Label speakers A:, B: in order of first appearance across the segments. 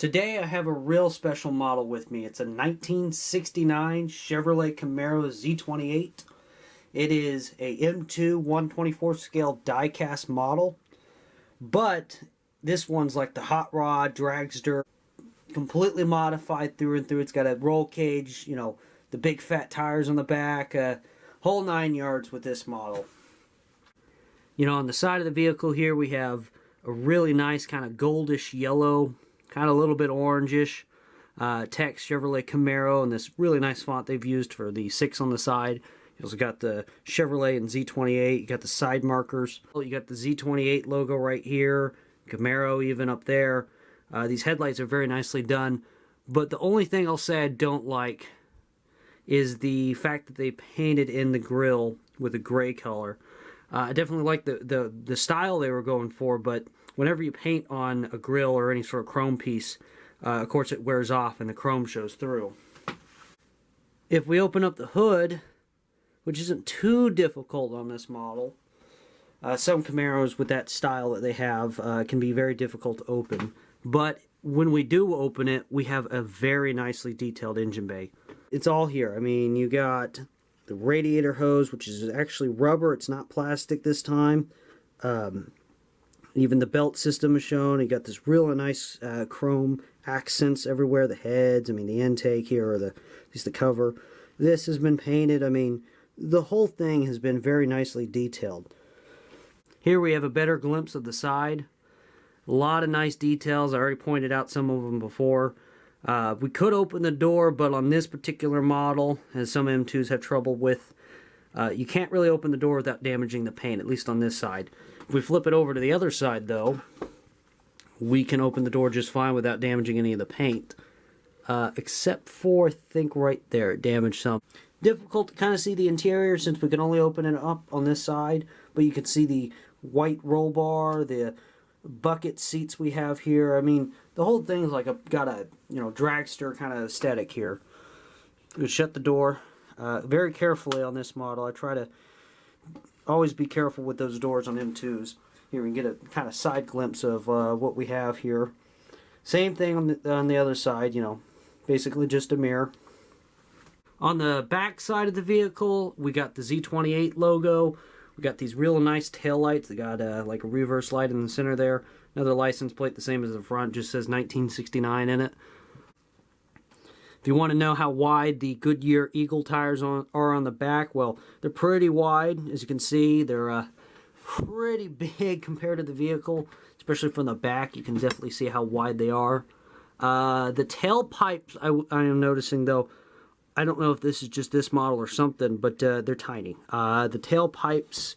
A: Today I have a real special model with me. It's a 1969 Chevrolet Camaro Z28. It is a M2 1/24 scale die-cast model, but this one's like the hot rod dragster, completely modified through and through. It's got a roll cage, you know, the big fat tires on the back, whole 9 yards with this model. You know, on the side of the vehicle here we have a really nice kind of goldish yellow, kind of a little bit orangish text Chevrolet Camaro, and this really nice font they've used for the 6 on the side. You also got the Chevrolet and Z28. You got the side markers. You got the Z28 logo right here. Camaro even up there. These headlights are very nicely done. But the only thing I'll say I don't like is the fact that they painted in the grille with a gray color. I definitely like the style they were going for, but whenever you paint on a grille or any sort of chrome piece, of course it wears off and the chrome shows through. If we open up the hood, which isn't too difficult on this model, some Camaros with that style that they have can be very difficult to open. But when we do open it, we have a very nicely detailed engine bay. It's all here. I mean, you got the radiator hose, which is actually rubber. It's not plastic this time. Even the belt system is shown. You got this real nice chrome accents everywhere. The heads, I mean, the intake here, or at least the cover. This has been painted. I mean, the whole thing has been very nicely detailed. Here we have a better glimpse of the side. A lot of nice details. I already pointed out some of them before. We could open the door, but on this particular model, as some M2s have trouble with, you can't really open the door without damaging the paint, at least on this side. If we flip it over to the other side, though, we can open the door just fine without damaging any of the paint. Except for, I think right there, it damaged some. Difficult to kind of see the interior since we can only open it up on this side, but you can see the white roll bar, the bucket seats we have here. I mean, the whole thing is like got a, you know, dragster kind of aesthetic here. We shut the door very carefully on this model. I try to always be careful with those doors on M2s. Here we can get a kind of side glimpse of what we have here. Same thing on the other side, you know, basically just a mirror. On the back side of the vehicle, we got the Z28 logo. We got these real nice tail lights. They got like a reverse light in the center there. Another license plate, the same as the front, just says 1969 in it. If you want to know how wide the Goodyear Eagle tires are on the back, well, they're pretty wide. As you can see, they're pretty big compared to the vehicle, especially from the back. You can definitely see how wide they are. The tailpipes, I am noticing, though, I don't know if this is just this model or something, but they're tiny. The tailpipes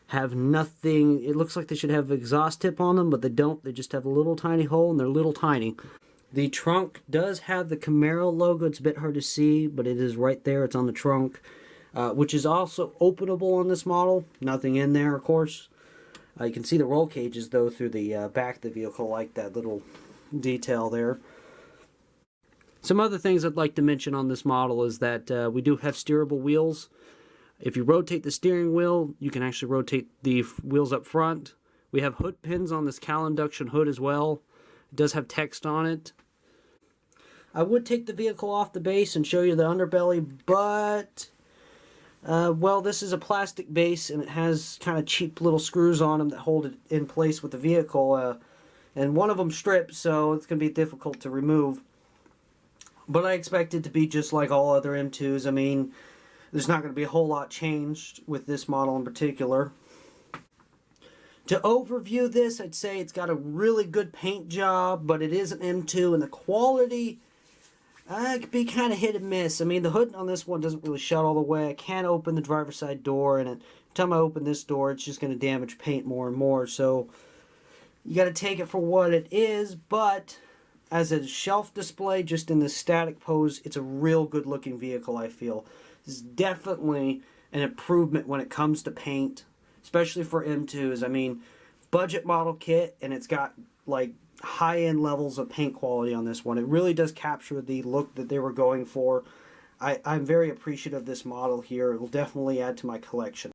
A: have nothing. It looks like they should have an exhaust tip on them, but they don't. They just have a little tiny hole, and they're little tiny. The trunk does have the Camaro logo. It's a bit hard to see, but it is right there. It's on the trunk, which is also openable on this model. Nothing in there, of course. You can see the roll cages, though, through the back of the vehicle, like that little detail there. Some other things I'd like to mention on this model is that we do have steerable wheels. If you rotate the steering wheel, you can actually rotate the wheels up front. We have hood pins on this cowl induction hood as well. It does have text on it. I would take the vehicle off the base and show you the underbelly, but well, this is a plastic base and it has kind of cheap little screws on them that hold it in place with the vehicle, and one of them strips, so it's going to be difficult to remove. But I expect it to be just like all other M2s. I mean, there's not going to be a whole lot changed with this model in particular. To overview this, I'd say it's got a really good paint job, but it is an M2, and the quality could be kind of hit and miss. I mean, the hood on this one doesn't really shut all the way. I can't open the driver's side door, and every time I open this door, it's just going to damage paint more and more. So you got to take it for what it is, but as a shelf display, just in the static pose, it's a real good looking vehicle, I feel. This is definitely an improvement when it comes to paint, especially for M2s. I mean, budget model kit, and it's got like high-end levels of paint quality on this one. It really does capture the look that they were going for. I'm very appreciative of this model here. It will definitely add to my collection.